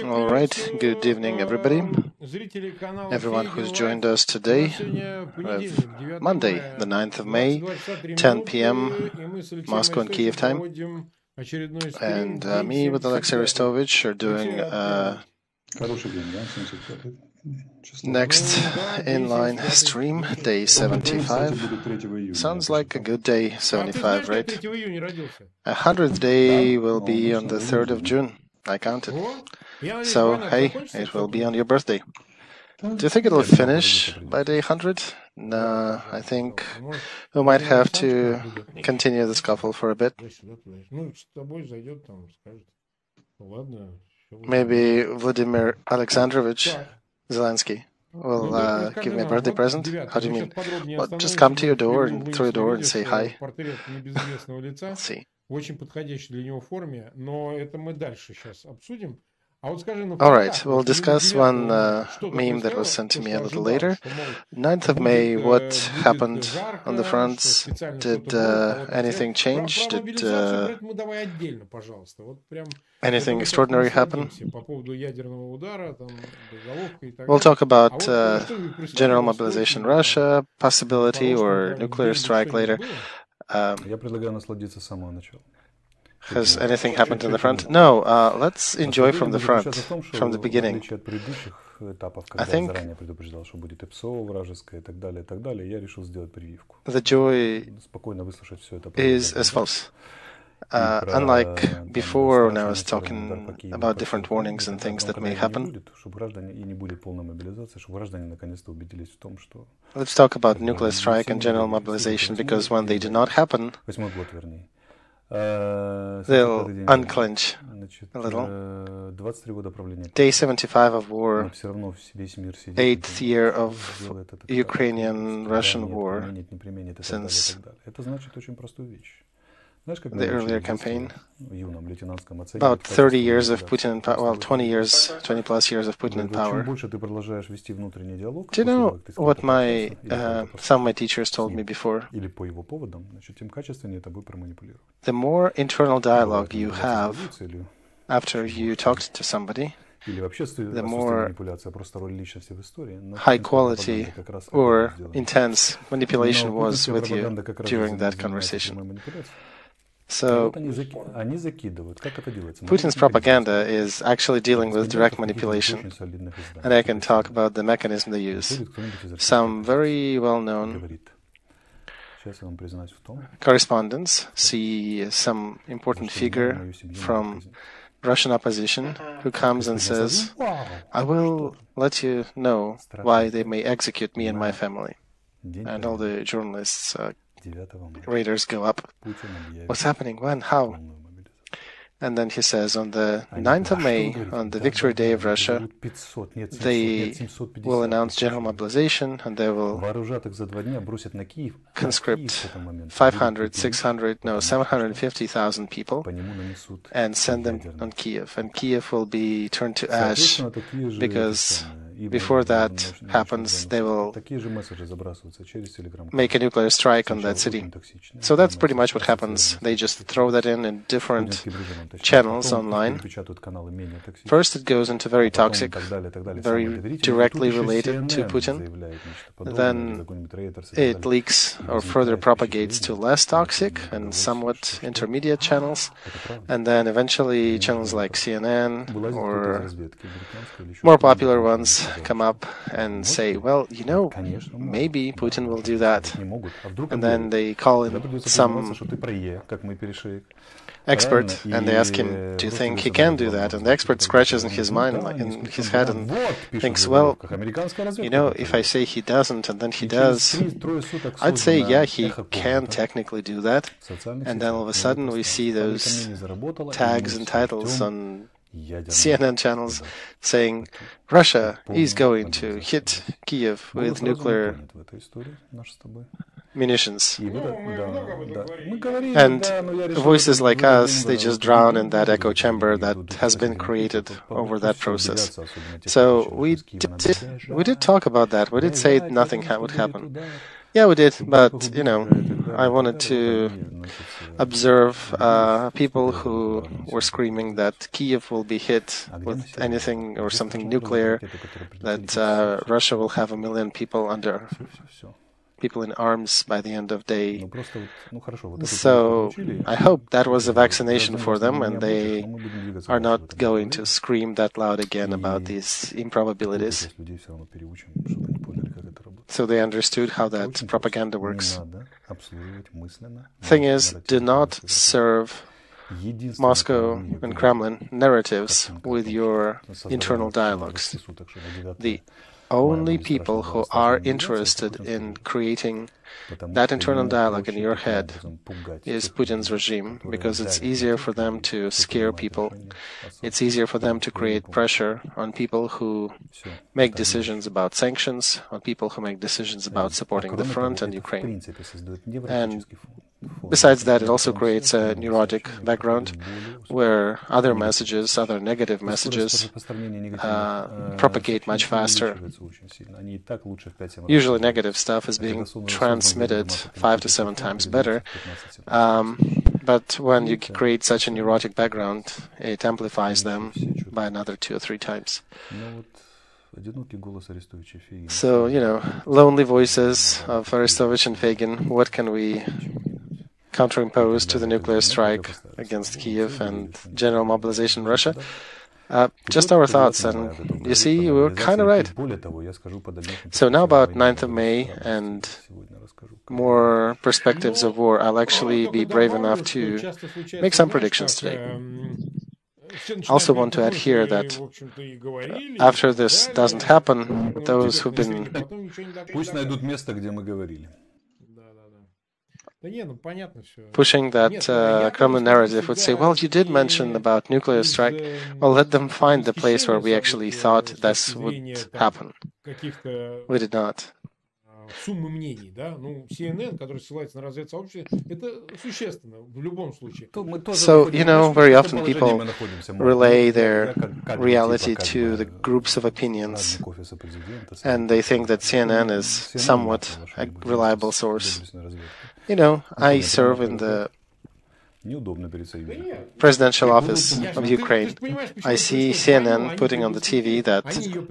All right, good evening, everybody. Everyone who's joined us today, Monday, the 9th of May, 10 p.m. Moscow and Kiev time. And me with Olexiy Arestovych are doing next inline stream, day 75. Sounds like a good day, 75, right? 100th day will be on the 3rd of June. I counted. So, hey, it will be on your birthday. Do you think it'll finish by day 100? No, I think we might have to continue the scuffle for a bit. Maybe Vladimir Alexandrovich Zelensky will give me a birthday present. How do you mean? Well, just come to your door and through your door and say hi. Let's see. All right, we'll discuss one meme that was sent to me a little later. 9th of May, what happened on the fronts? Did anything change? Did anything extraordinary happen? We'll talk about general mobilization in Russia, possibility or nuclear strike later. Has anything happened in the front? No, let's enjoy from the front, from the beginning. I think the joy is as follows. Unlike before, when I was talking about different warnings and things that may happen, let's talk about nuclear strike and general mobilization, because when they do not happen, they'll unclench a little. Day 75 of war, 8th year of Ukrainian-Russian war since the earlier campaign. About 30 years of Putin in power, well, 20 plus years of Putin in power. Do you know what some of my teachers told me before? The more internal dialogue you have after you talked to somebody, the more high quality or intense manipulation was with you during that conversation. So, Putin's propaganda is actually dealing with direct manipulation, and I can talk about the mechanism they use. Some very well-known correspondents see some important figure from Russian opposition who comes and says, I will let you know why they may execute me and my family. And all the journalists radars go up. What's happening? When? How? And then he says, on the 9th of May, on the Victory Day of Russia, they will announce general mobilization and they will conscript 750,000 people and send them on Kiev. And Kiev will be turned to ash because before that happens, they will make a nuclear strike on that city. So that's pretty much what happens. They just throw that in different channels online. First, it goes into very toxic, very directly related to Putin. Then it leaks or further propagates to less toxic and somewhat intermediate channels. And then eventually channels like CNN or more popular ones come up and say, well, maybe Putin will do that. And then they call in some expert and they ask him, do you think he can do that? And the expert scratches in his mind, in his head, and thinks, well, if I say he doesn't and then he does, I'd say, yeah, he can technically do that. And then all of a sudden we see those tags and titles on CNN channels saying Russia is going to hit Kiev with nuclear munitions. And voices like us, they just drown in that echo chamber that has been created over that process. So we did talk about that. We did say nothing would happen. Yeah, we did, but, I wanted to observe people who were screaming that Kiev will be hit with anything or something nuclear, that Russia will have 1 million people in arms by the end of day. So I hope that was a vaccination for them, and they are not going to scream that loud again about these improbabilities. So they understood how that propaganda works. Thing is, do not serve Moscow and Kremlin narratives with your internal dialogues. The only people who are interested in creating that internal dialogue in your head is Putin's regime, because it's easier for them to scare people. It's easier for them to create pressure on people who make decisions about sanctions, on people who make decisions about supporting the front and Ukraine. And besides that, it also creates a neurotic background where other messages, other negative messages, propagate much faster. Usually negative stuff is being transmitted 5 to 7 times better, but when you create such a neurotic background, it amplifies them by another 2 or 3 times. So, lonely voices of Arestovych and Feygin, what can we counterimpose to the nuclear strike against Kiev and general mobilization in Russia? Just our thoughts, and you see, we were kind of right. So now about 9th of May and more perspectives of war, I'll actually be brave enough to make some predictions today. I also want to add here that after this doesn't happen, those who've been pushing that Kremlin narrative would say, well, you did mention about nuclear strike. Well, let them find the place where we actually thought this would happen. We did not. Суммы мнений, да, CNN, который ссылается на разведсообщество, это существенно в любом случае. So, very often people relay their reality to the groups of opinions, and they think that CNN is somewhat a reliable source. I serve in the presidential office of Ukraine. I see CNN putting on the TV that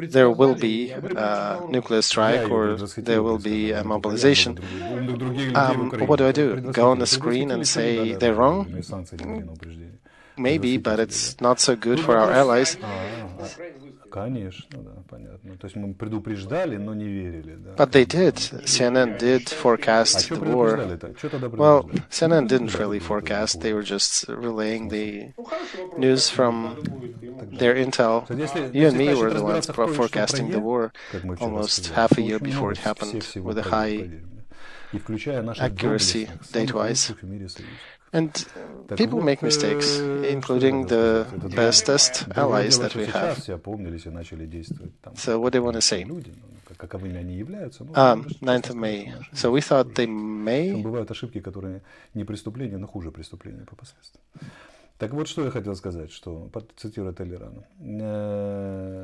there will be a nuclear strike or there will be a mobilization. What do? Go on the screen and say they're wrong? Maybe, but it's not so good for our allies. But they did. CNN did forecast the war. Well, CNN didn't really forecast. They were just relaying the news from their intel. You and me were the ones forecasting the war almost half a year before it happened with a high accuracy date-wise. And people make mistakes, including the bestest allies that we have. So what do you want to say? 9th of May. So we thought they may... Так вот, что я хотел сказать, что, цитируя Толерана.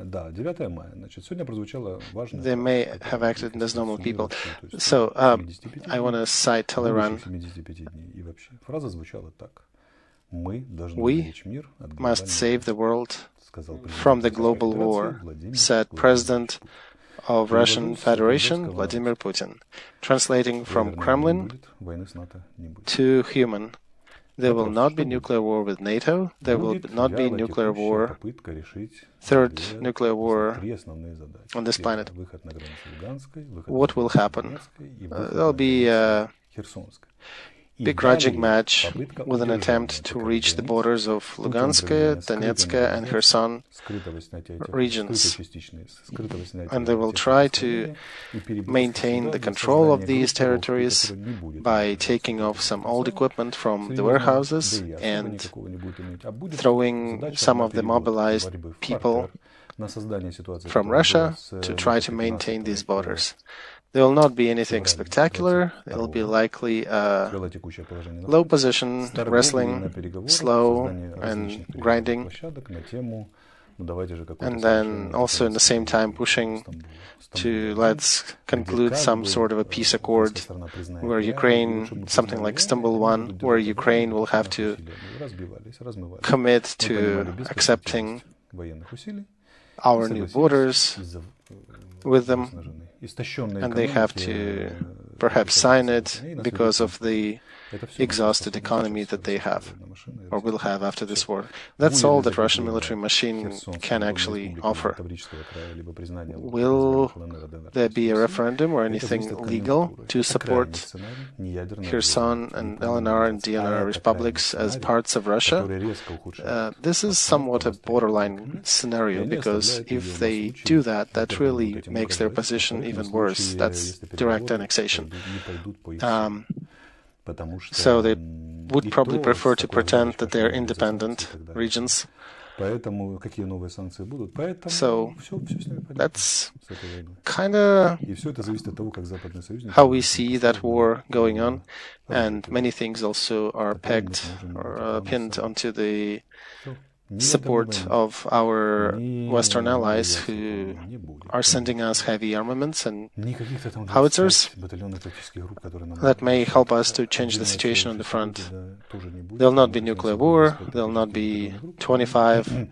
Да, 9 мая, значит, сегодня прозвучало важное... They may have acted as normal people. So, I want to cite Toleran. И вообще, фраза звучала так. Мы должны беречь мир от глобального... must save the world from the global war, said President of Russian Federation, Vladimir Putin. Translating from Kremlin to human. There will not be nuclear war with NATO. There will not be nuclear war, third nuclear war on this planet. What will happen? There will be a begrudging match with an attempt to reach the borders of Lugansk, Donetsk, and Kherson regions. And they will try to maintain the control of these territories by taking off some old equipment from the warehouses and throwing some of the mobilized people from Russia to try to maintain these borders. There will not be anything spectacular. It will be likely low position, wrestling, slow and grinding and then also in the same time pushing to let's conclude some sort of a peace accord where Ukraine, something like Istanbul 1, where Ukraine will have to commit to accepting our new borders with them, and they have to perhaps sign it because of the exhausted economy that they have or will have after this war. That's all that Russian military machine can actually offer. Will there be a referendum or anything legal to support Kherson and LNR and DNR republics as parts of Russia? This is somewhat a borderline scenario, because if they do that, that really makes their position even worse. That's direct annexation. So they would probably prefer to pretend that they're independent regions. So that's kind of how we see that war going on, and many things also are pegged or pinned onto the support of our Western allies who are sending us heavy armaments and howitzers that may help us to change the situation on the front. There'll not be nuclear war, there'll not be 25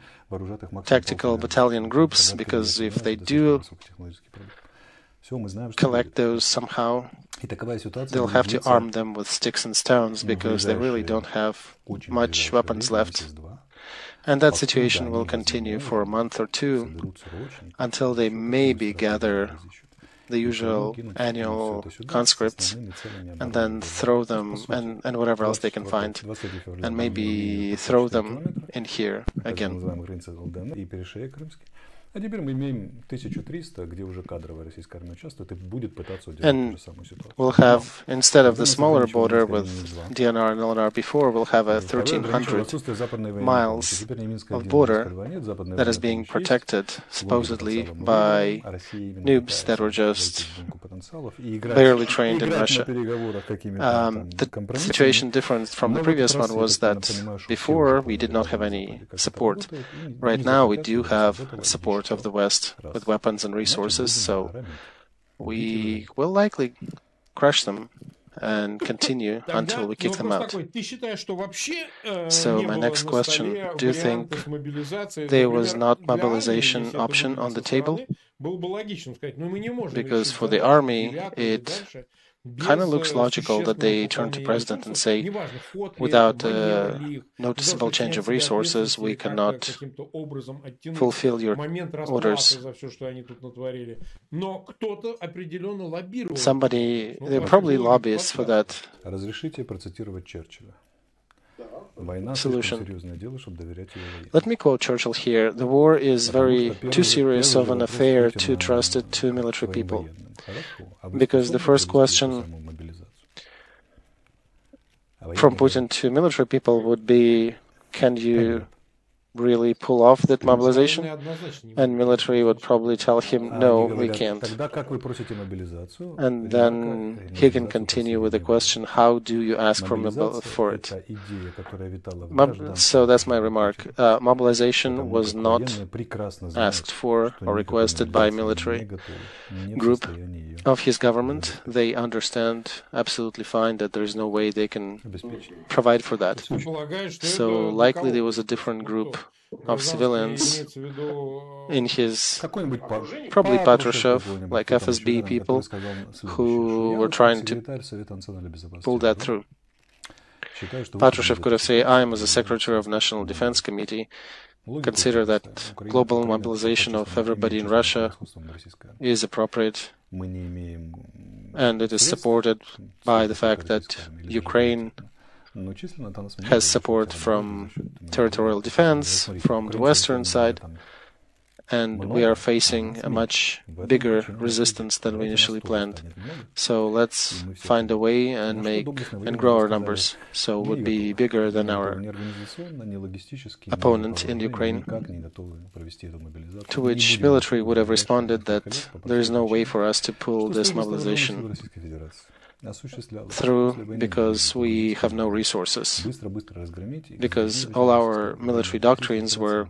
tactical battalion groups, because if they do collect those somehow, they'll have to arm them with sticks and stones, because they really don't have much weapons left. And that situation will continue for a month or two until they maybe gather the usual annual conscripts and then throw them, and whatever else they can find, and maybe throw them in here again. А теперь мы имеем 1300, где уже кадровая российская армия участвует и будет пытаться And удержать ту же самую ситуацию. we'll have, instead of the smaller border with DNR and LNR before, we'll have a 1,300 miles of border that is being protected, supposedly, by noobs that were just barely trained in Russia. The situation different from the previous one was that before we did not have any support. Right now we do have support of the West with weapons and resources, so we will likely crush them and continue until we kick them out. So my next question, do you think there was not mobilization option on the table? Because for the army, it kind of looks logical that they turn to president and say, without a noticeable change of resources, we cannot fulfill your orders. Somebody, they're probably lobbyists for that solution. Let me quote Churchill here. The war is too serious of an affair to trust it to military people. Because the first question from Putin to military people would be, can you really pull off that mobilization? And military would probably tell him, no, we can't. And then he can continue with the question, how do you ask for it? So that's my remark. Mobilization was not asked for or requested by military group of his government. They understand absolutely fine that there is no way they can provide for that. So likely there was a different group of civilians in his, probably Patrushev, like FSB people, who were trying to pull that through. Patrushev could have said, I am as a Secretary of National Defense Committee, consider that global mobilization of everybody in Russia is appropriate, and it is supported by the fact that Ukraine has support from territorial defense, from the western side, and we are facing a much bigger resistance than we initially planned. So let's find a way and grow our numbers, so it would be bigger than our opponent in Ukraine, to which military would have responded that there is no way for us to pull this mobilization through because we have no resources, because all our military doctrines were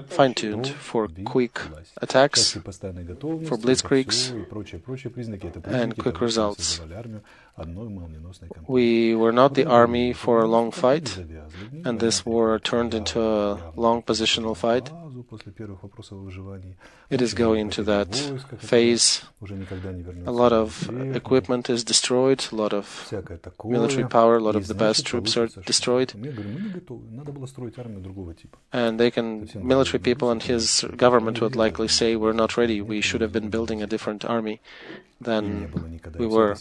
fine-tuned for quick attacks, for blitzkriegs, and quick results. We were not the army for a long fight, and this war turned into a long positional fight. It is going into that phase. A lot of equipment is destroyed, a lot of military power, a lot of the best troops are destroyed. And military people and his government would likely say, we're not ready, we should have been building a different army than we were.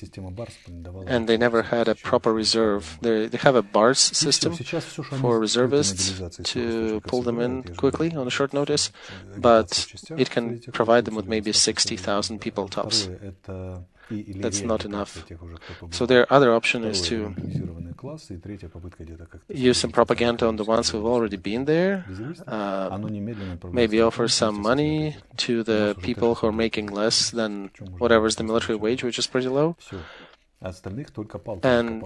And they never had a proper reserve. They have a BARS system for reservists to pull them in quickly on a short notice, but it can provide them with maybe 60,000 people tops. That's not enough. So their other option is to use some propaganda on the ones who've already been there, maybe offer some money to the people who are making less than whatever is the military wage, which is pretty low. And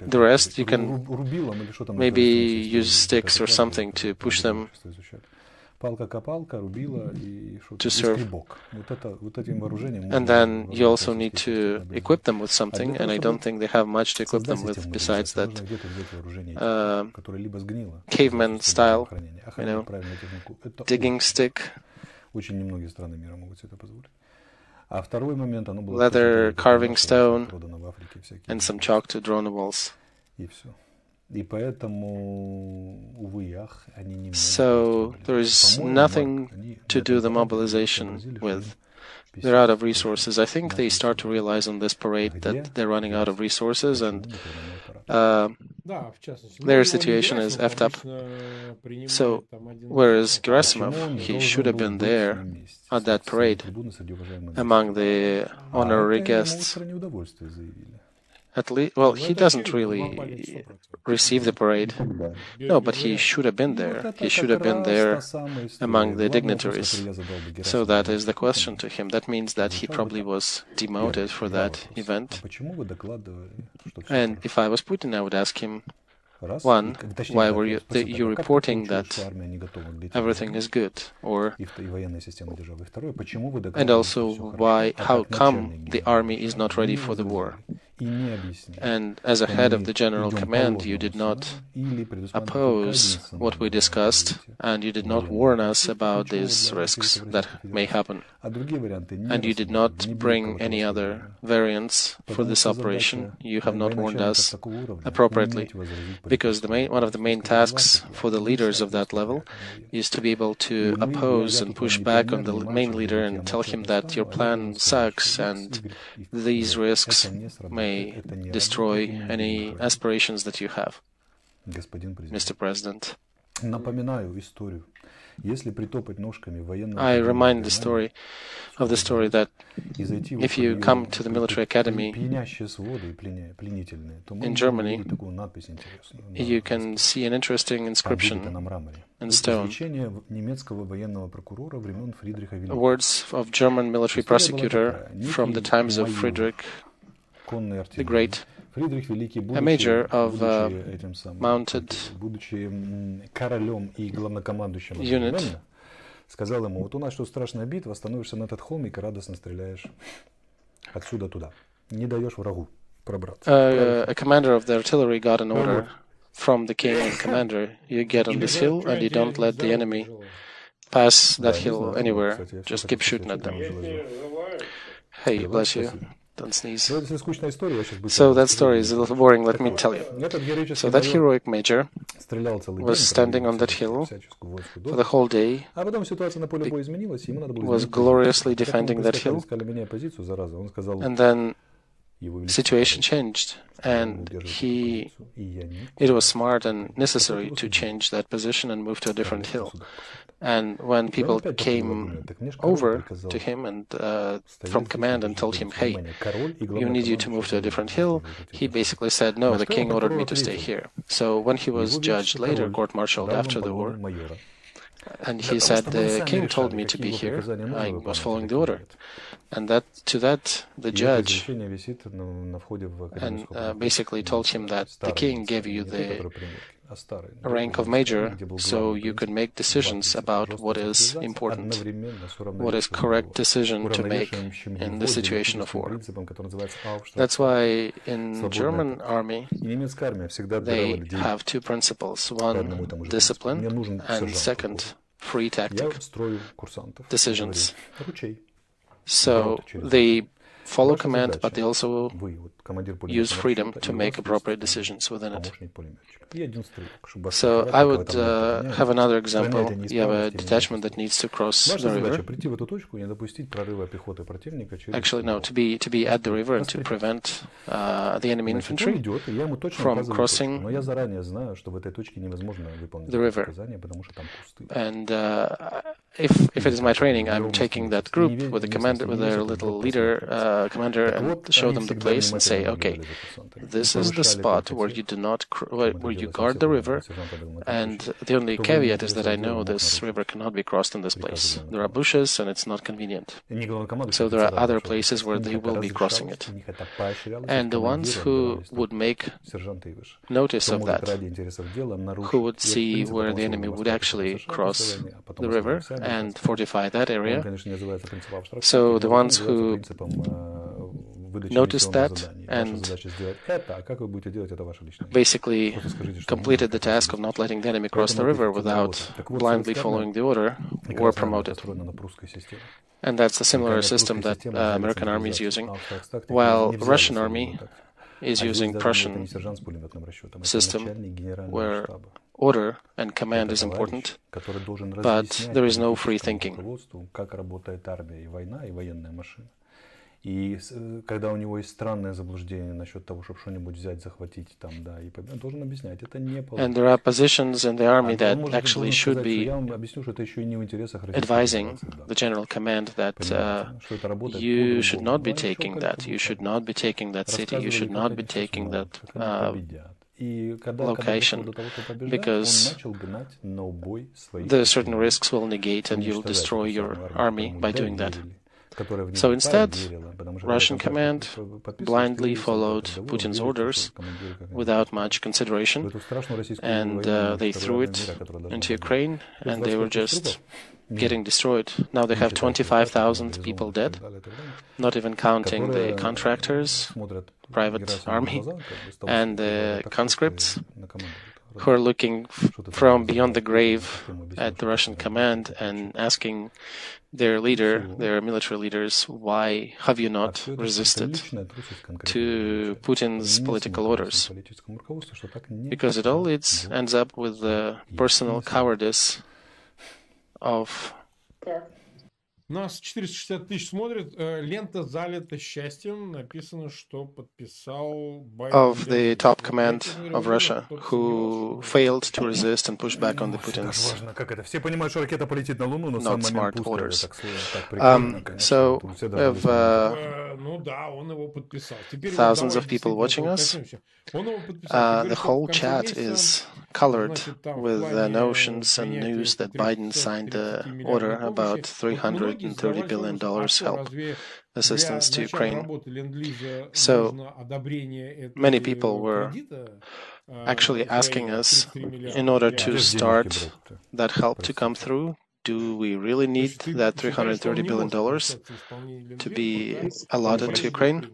the rest, you can maybe use sticks or something to push them to serve. And then you also need to equip them with something, and I don't think they have much to equip them with besides that caveman style, digging stick, leather carving stone, and some chalk to draw on the walls. So there is nothing to do the mobilization with. They're out of resources. I think they start to realize on this parade that they're running out of resources, and their situation is effed up. So, wleras Gerasimov, he should have been there at that parade among the honorary guests. At least, well, he doesn't really receive the parade. No, but he should have been there. He should have been there among the dignitaries. So that is the question to him. That means that he probably was demoted for that event. And if I was Putin, I would ask him, one, why were you reporting that everything is good? And also, how come the army is not ready for the war? And as a head of the General Command, you did not oppose what we discussed, and you did not warn us about these risks that may happen. And you did not bring any other variants for this operation. You have not warned us appropriately, because one of the main tasks for the leaders of that level is to be able to oppose and push back on the main leader and tell him that your plan sucks and these risks may destroy any aspirations that you have. Mr. President, I remind the story that if you come to the military academy in Germany, you can see an interesting inscription in stone. Words of German military prosecutor from the times of Friedrich the Great, a major of mounted unit, сказал ему, вот у нас тут страшная битва, становишься на этот холмик и радостно стреляешь отсюда туда. Не даешь врагу пробраться. A commander of the artillery got an order from the king and commander, you get on this hill and you don't let the enemy pass that hill anywhere, just keep shooting at them. Hey, bless you. Don't sneeze. So that story is a little boring, let me tell you. So that heroic major was standing on that hill for the whole day, was gloriously defending that hill, and then situation changed, and it was smart and necessary to change that position and move to a different hill. And when people came over to him and from command and told him, hey, you need you to move to a different hill, he basically said, no, the king ordered me to stay here. So when he was judged later, court-martialed after the war, And he said, the king told me to be here. I was following the order. And to that, the judge basically told him that the king gave you the rank of major, so you could make decisions about what is important, what is correct decision to make in the situation of war. That's why in German army, they have two principles. One, discipline, and second, free tactic decisions. So they follow command, but they also use freedom to make appropriate decisions within it. So I would have another example. You have a detachment that needs to cross the river. Actually, no, to be at the river and to prevent the enemy infantry from crossing the river. And if it is my training, I'm taking that group with the commander, with their little leader, commander, and show them the place and say, okay, this is the spot where you do not, where you guard the river, and the only caveat is that I know this river cannot be crossed in this place. There are bushes and it's not convenient. So there are other places where they will be crossing it. And the ones who would make notice of that, who would see where the enemy would actually cross the river and fortify that area. So the ones who noticed that and basically completed the task of not letting the enemy cross the river without blindly following the order were promoted. And that's the similar system that American army is using, while Russian army is using Prussian system where order and command is important, but there is no free thinking. И когда у него есть странное заблуждение насчет того, чтобы что-нибудь взять, захватить там, да, и он должен объяснять, это не получится. And there are positions in the army that actually should be advising the general command that you should not be taking that, you should not be taking that city, you should not be taking that location, because the certain risks will negate and you'll destroy your army by doing that. So instead, Russian command blindly followed Putin's orders without much consideration, and they threw it into Ukraine, and they were just getting destroyed. Now they have 25,000 people dead, not even counting the contractors, private army, and the conscripts who are looking from beyond the grave at the Russian command and asking their leader, their military leaders, why have you not resisted to Putin's political orders? Because it all ends up with the personal cowardice of... Нас 460 тысяч смотрят, лента залита счастьем, написано, что подписал of the top command of Russia, who failed to resist and push back on the Putin's not smart orders. So we have thousands of people watching us. The whole chat is colored with notions and news that Biden signed the order about $330 billion help assistance to Ukraine. So many people were actually asking us, in order to start that help to come through, do we really need that $330 billion to be allotted to Ukraine?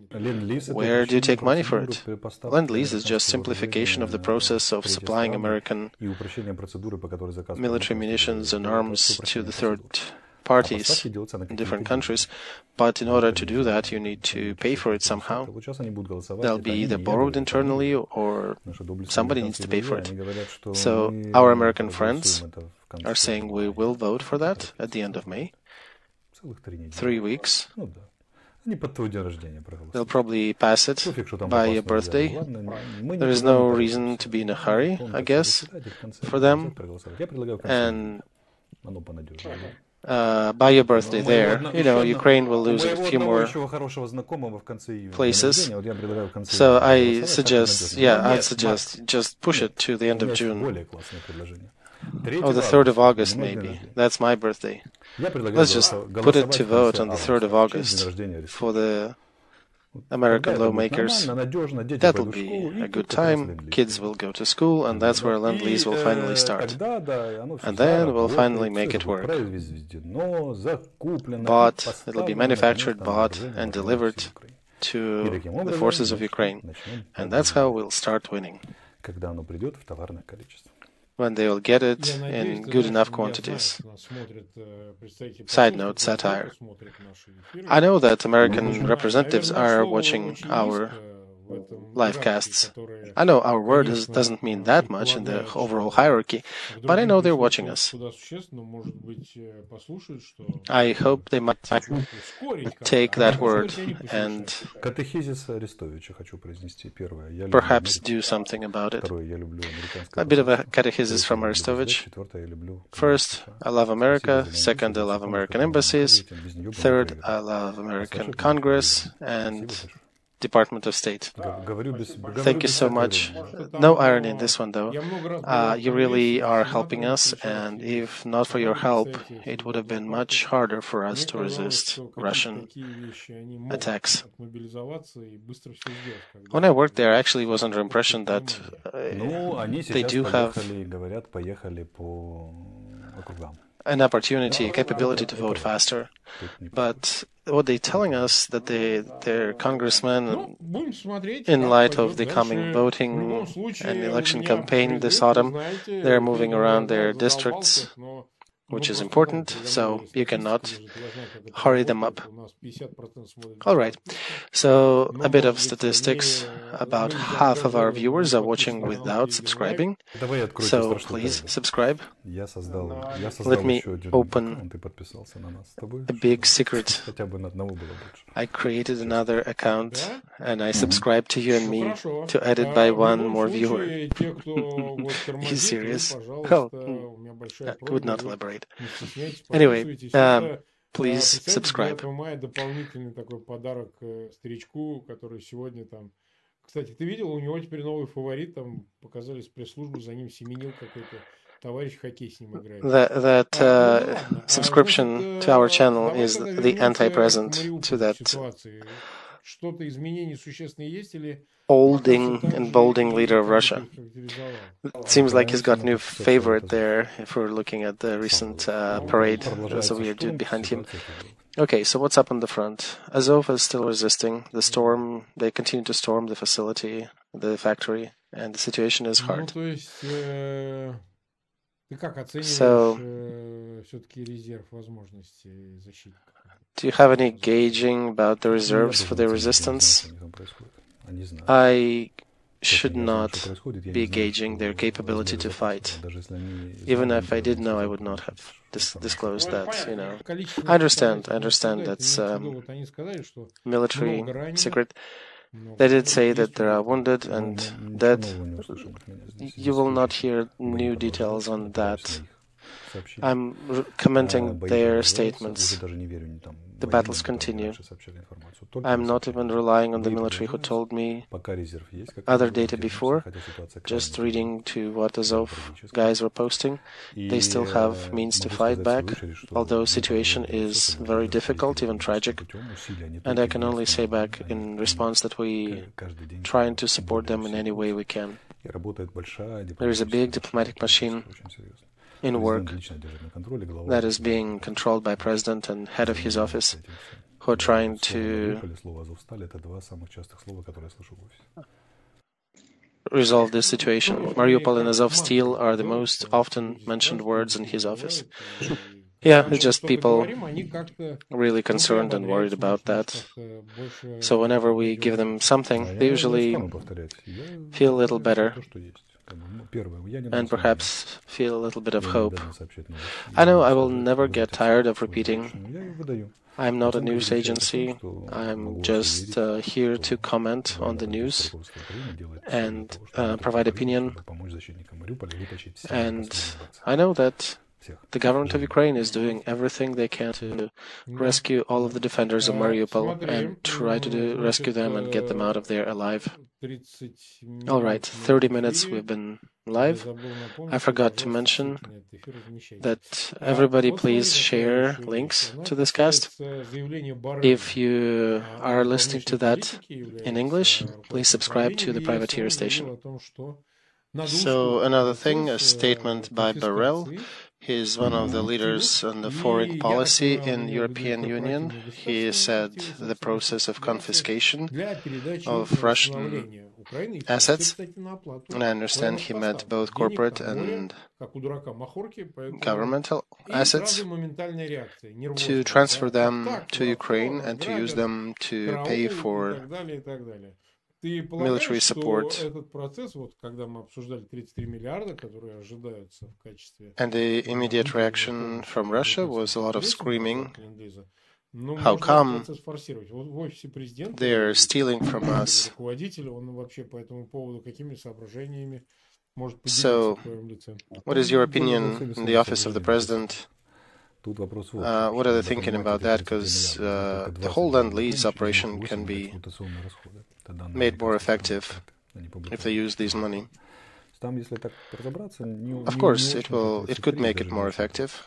Where do you take money for it? Lend-Lease is just simplification of the process of supplying American military munitions and arms to the third parties in different countries, but in order to do that, you need to pay for it somehow. They'll be either borrowed internally or somebody needs to pay for it. So our American friends are saying we will vote for that at the end of May. 3 weeks. They'll probably pass it by your birthday. There is no reason to be in a hurry, I guess, for them. And by your birthday there, Ukraine will lose a few more places. So I'd suggest just push it to the end of June. Oh, the 3rd of August, maybe. That's my birthday. Let's just put it to vote on the 3rd of August for the American lawmakers. That'll be a good time. Kids will go to school, and that's where Lend-Lease will finally start. And then we'll finally make it work. Bought, it'll be manufactured, bought, and delivered to the forces of Ukraine. And that's how we'll start winning. When they will get it in good enough quantities. Side note, satire. I know that American representatives are watching our live casts. I know our word doesn't mean that much in the overall hierarchy, but I know they're watching us. I hope they might take that word and perhaps do something about it. A bit of a catechesis from Arestovych. First, I love America. Second, I love American embassies. Third, I love American Congress and Department of State. Thank you so much. No irony in this one, though. You really are helping us, and if not for your help, it would have been much harder for us to resist Russian attacks. When I worked there, I actually was under impression that they do have an opportunity, a capability to vote faster. But what they're telling us that their congressmen, in light of the coming voting and election campaign this autumn, they're moving around their districts, which is important, so you cannot hurry them up. All right, so a bit of statistics. About half of our viewers are watching without subscribing, so please subscribe. Let me open a big secret. I created another account and I subscribed to you and me to edit by one more viewer. Are you serious? Oh, I would not elaborate. Anyway, please subscribe. Дополнительный такой подарок старичку, который сегодня там... Кстати, ты видел, у него теперь новый фаворит, там показали спецслужбу, за ним семенил какой-то товарищ, хоккей с ним играет. That subscription to our channel is the anti-present to that Что-то изменения существенные есть или... holding and bolding leader of Russia. It seems like he's got new favorite there if we're looking at the recent parade. There's a weird dude behind him. Okay, so what's up on the front? Azov is still resisting the storm. They continue to storm the facility, the factory, and the situation is hard. So, do you have any gauging about the reserves for the resistance? I should not be gauging their capability to fight. Even if I did know, I would not have disclosed that, you know. I understand that's military secret. They did say that there are wounded and dead. You will not hear new details on that. I'm commenting their statements. The battles continue. I'm not even relying on the military who told me other data before. Just reading to what Azov guys were posting, they still have means to fight back, although situation is very difficult, even tragic. And I can only say back in response that we trying to support them in any way we can. There is a big diplomatic machine in work that is being controlled by President and head of his office, who are trying to resolve this situation. Mariupol and Azov Steel are the most often mentioned words in his office. Yeah, it's just people really concerned and worried about that. So whenever we give them something, they usually feel a little better and perhaps feel a little bit of hope. I know I will never get tired of repeating. I'm not a news agency. I'm just here to comment on the news and provide opinion. And I know that The government of Ukraine is doing everything they can to rescue all of the defenders of Mariupol and try to rescue them and get them out of there alive. All right, 30 minutes we've been live. I forgot to mention that everybody please share links to this cast. If you are listening to that in English, please subscribe to the Privateer station. So another thing, a statement by Borrell. He is one of the leaders on the foreign policy in European Union. He said the process of confiscation of Russian assets, and I understand he meant both corporate and governmental assets, to transfer them to Ukraine and to use them to pay for military support. And the immediate reaction from Russia was a lot of screaming. How come they're stealing from us? So, what is your opinion in the office of the president? What are they thinking about that? Because the whole Lend-Lease operation can be made more effective if they use this money. Of course, it could make it more effective.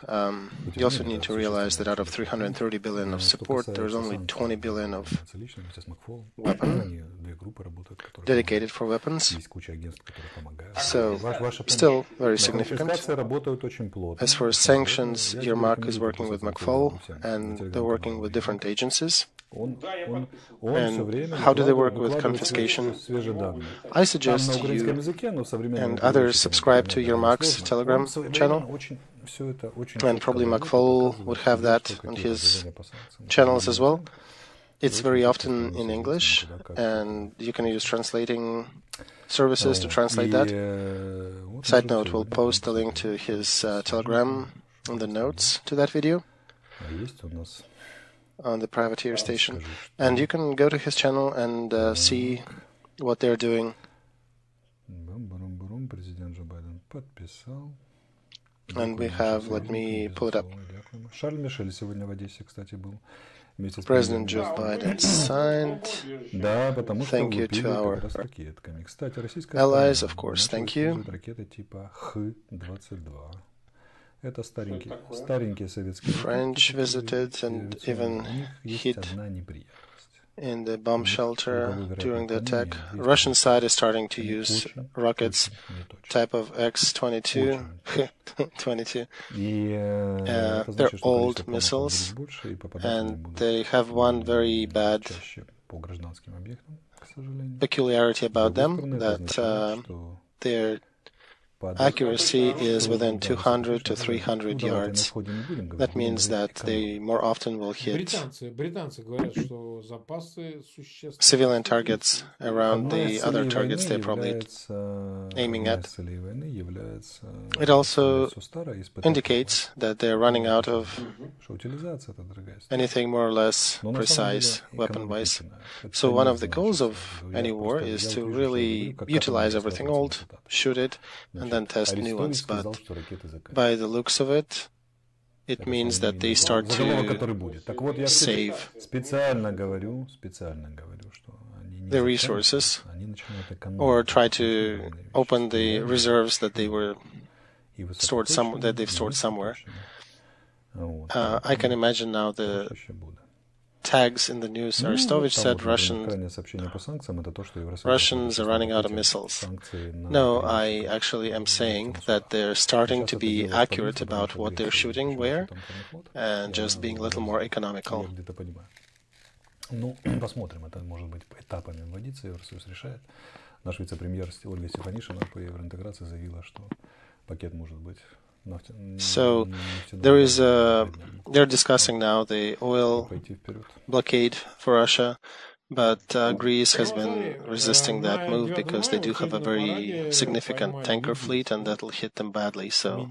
You also need to realize that out of 330 billion of support, there's only 20 billion of weapons dedicated for weapons. So, still very significant. As for sanctions, Yermak is working with McFaul, and they're working with different agencies. And how do they work with confiscation? I suggest you and others subscribe to Yermak's Telegram channel, and probably McFaul would have that on his channels as well. It's very often in English, and you can use translating services to translate that. Side note, we'll post the link to his Telegram in the notes to that video on the Privateer station. And you can go to his channel and see what they're doing. And we have, let me pull it up. President Joe Biden signed. Thank you to our allies, of course. Thank you. French visited and even hit in the bomb shelter during the attack. Russian side is starting to use rockets type of X-22. 22. They're old missiles, and they have one very bad peculiarity about them, that their accuracy is within 200 to 300 yards. That means that they more often will hit civilian targets around the other targets they're probably aiming at. It also indicates that they're running out of anything more or less precise weapon-wise. So one of the goals of any war is to really utilize everything old, shoot it, and then test new ones. But by the looks of it, it means that they start to save the resources or try to open the reserves that they were stored they've stored somewhere. I can imagine now the tags in the news. Arestovych said Russians are running out of missiles. No, I actually am saying that they're starting to be accurate about what they're shooting where and just being a little more economical. Посмотрим, это может быть этапами вводиться, Евросоюз решает. Наш вице-премьер Ольга Стефанишина по евроинтеграции заявила, что пакет может быть. So they're discussing now the oil blockade for Russia, but Greece has been resisting that move because they do have a very significant tanker fleet and that'll hit them badly. So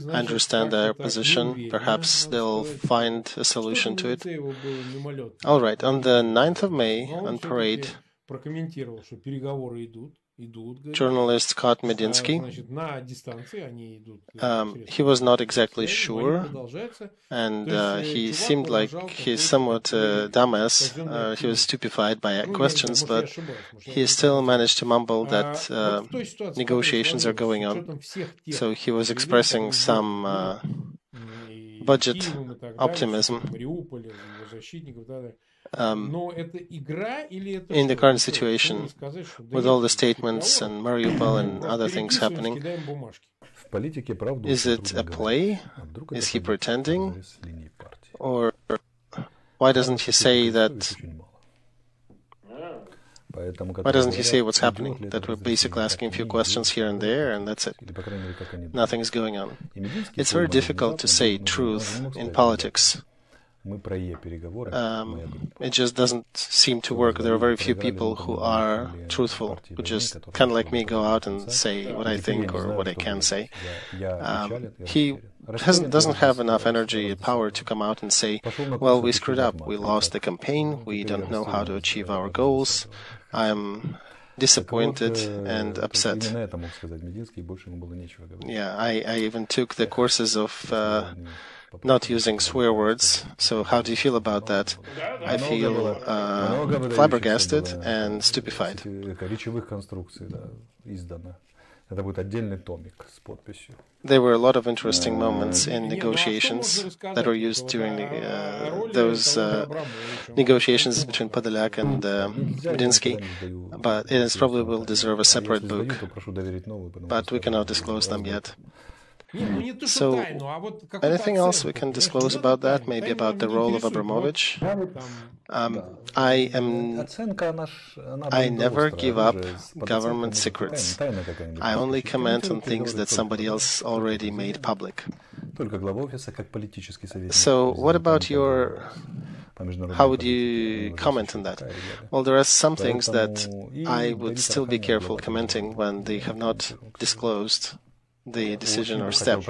I understand their position. Perhaps they'll find a solution to it. All right, on the 9th of May, on parade, journalist caught Medinsky. He was not exactly sure, and he seemed like he's somewhat dumbass. He was stupefied by questions, but he still managed to mumble that negotiations are going on. So he was expressing some budget optimism. In the current situation, with all the statements and Mariupol and other things happening, is it a play? Is he pretending? Or why doesn't he say that? Why doesn't he say what's happening? That we're basically asking a few questions here and there, and that's it. Nothing is going on. It's very difficult to say truth in politics. It just doesn't seem to work. There are very few people who are truthful, who just kind of like me go out and say what I think or what I can say. He doesn't have enough energy and power to come out and say, well, we screwed up. We lost the campaign. We don't know how to achieve our goals. I'm disappointed and upset. Yeah, I even took the courses of not using swear words. So how do you feel about that? I feel flabbergasted and stupefied. There were a lot of interesting moments in negotiations that were used during those negotiations between Podolyak and Medinsky, but it probably will deserve a separate book, but we cannot disclose them yet. So, anything else we can disclose about that? Maybe about the role of Abramovich? I never give up government secrets. I only comment on things that somebody else already made public. So, what about how would you comment on that? Well, there are some things that I would still be careful commenting when they have not disclosed the decision or step,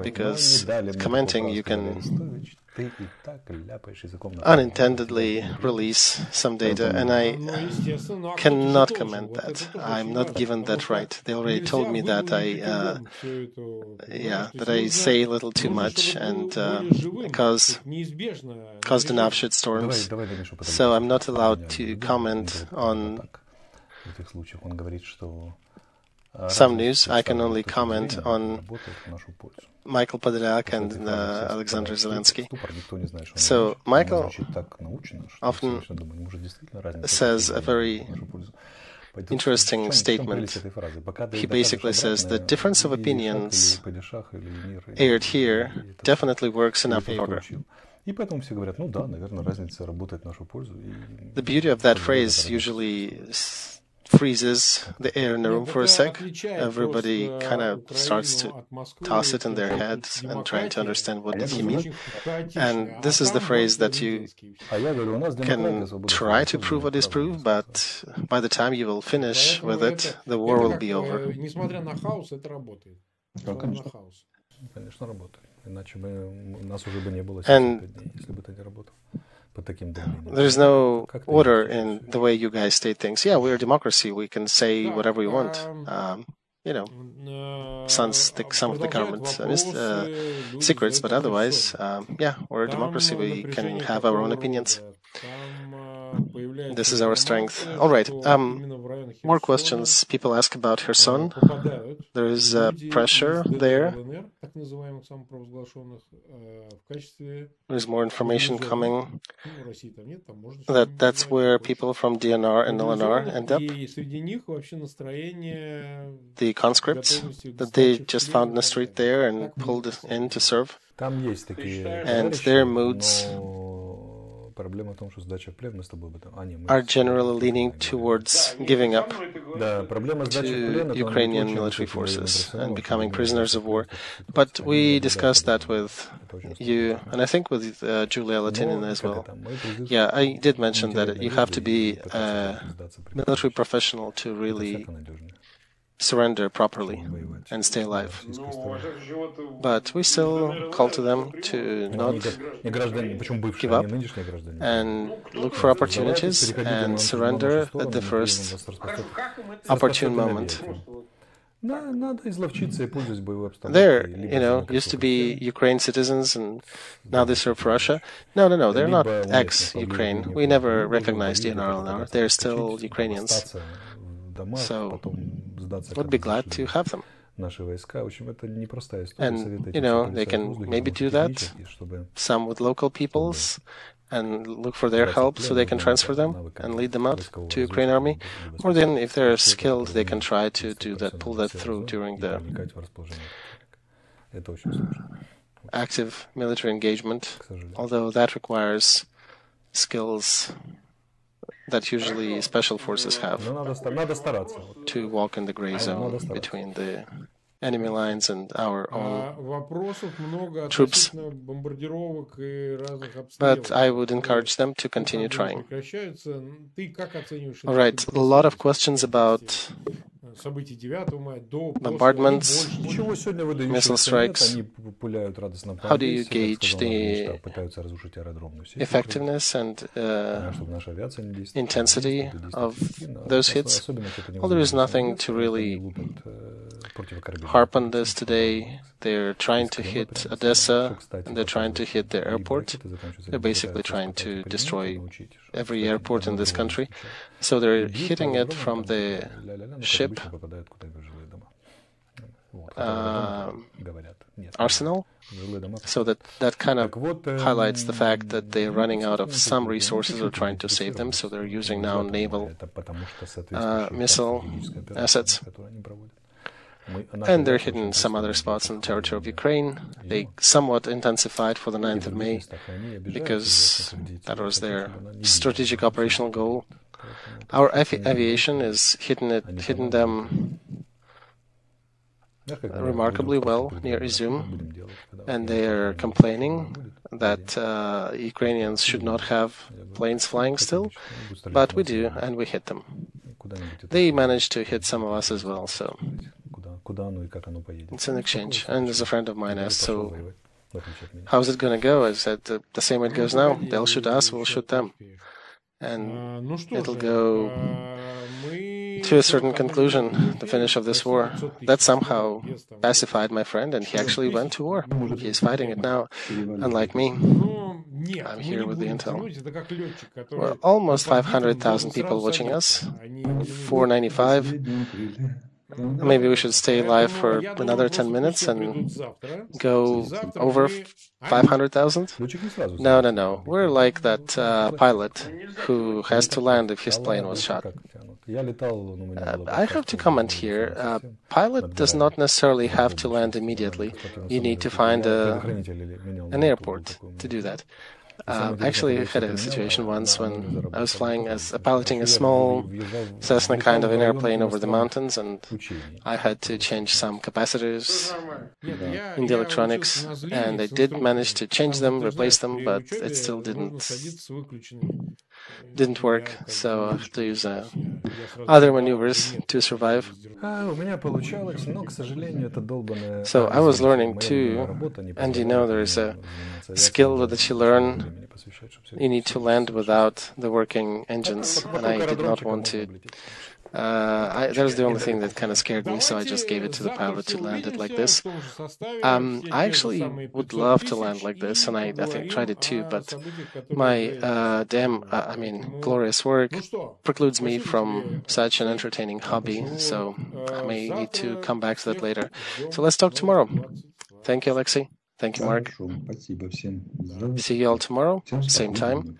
because commenting you can unintendedly release some data, and I cannot comment that. I'm not given that right. They already told me that that I say a little too much and caused enough shitstorms. So I'm not allowed to comment on some news. I can only comment on Michael Podolyak and Alexander Zelensky. So Michael often says a very interesting statement. He basically says the difference of opinions aired here definitely works in our favor. The beauty of that phrase usually freezes the air in the room for a sec. Everybody kind of starts to toss it in their heads and trying to understand what did he mean. And this is the phrase that you can try to prove or disprove, but by the time you will finish with it, the war will be over. And there's no order in the way you guys state things. Yeah, we're a democracy. We can say whatever we want. Some of the government secrets, but otherwise, we're a democracy. We can have our own opinions. This is our strength. All right. More questions. People ask about Kherson. There is pressure there. There's more information coming. That's where people from DNR and LNR end up. The conscripts that they just found in the street there and pulled in to serve. And their moods are generally leaning towards giving up to Ukrainian military forces and becoming prisoners of war. But we discussed that with you, and I think with Julia Latinin as well. Yeah, I did mention that you have to be a military professional to really surrender properly and stay alive. But we still call to them to not give up and look for opportunities and surrender at the first opportune moment. There, used to be Ukraine citizens and now they serve Russia. No, they're not ex-Ukraine. We never recognized DNR now. They're still Ukrainians. So, would be glad to have them. And, they can maybe do that, some with local peoples, and look for their help so they can transfer them and lead them out to Ukraine army. Or then, if they're skilled, they can try to do that, pull that through during the active military engagement, although that requires skills that usually special forces have to walk in the gray zone between the enemy lines and our own troops. But I would encourage them to continue trying. All right, a lot of questions about bombardments, missile strikes. How do you gauge the effectiveness and intensity of those hits? Well, there is nothing to really harp on this today. They're trying to hit Odessa, and they're trying to hit the airport. They're basically trying to destroy every airport in this country. So they're hitting it from the ship arsenal. So that kind of highlights the fact that they're running out of some resources or trying to save them. So they're using now naval missile assets. And they're hitting some other spots in the territory of Ukraine. They somewhat intensified for the 9th of May because that was their strategic operational goal. Our aviation is hitting them remarkably well near Izum, and they are complaining that Ukrainians should not have planes flying still, but we do, and we hit them. They managed to hit some of us as well, so it's an exchange. And as a friend of mine asked, so how's it going to go? I said, the same way it goes now. They'll shoot us, we'll shoot them. And it'll go to a certain conclusion, the finish of this war. That somehow pacified my friend, and he actually went to war. He's fighting it now, unlike me. I'm here with the intel. We're almost 500,000 people watching us, 495. Maybe we should stay live for another 10 minutes and go over 500,000? No. We're like that pilot who has to land if his plane was shot. I have to comment here. Pilot does not necessarily have to land immediately. You need to find an airport to do that. Actually, I had a situation once when I was piloting a small Cessna kind of an airplane over the mountains, and I had to change some capacitors in the electronics, and I did manage to change them, replace them, but it still didn't work, so I have to use other maneuvers to survive. So I was learning too, and there is a skill that you learn. You need to land without the working engines, and I did not want to. That was the only thing that kind of scared me, so I just gave it to the pilot to land it like this. I actually would love to land like this, and I think tried it too, but my glorious work precludes me from such an entertaining hobby, so I may need to come back to that later. So let's talk tomorrow. Thank you, Olexiy. Thank you, Mark. See you all tomorrow, same time.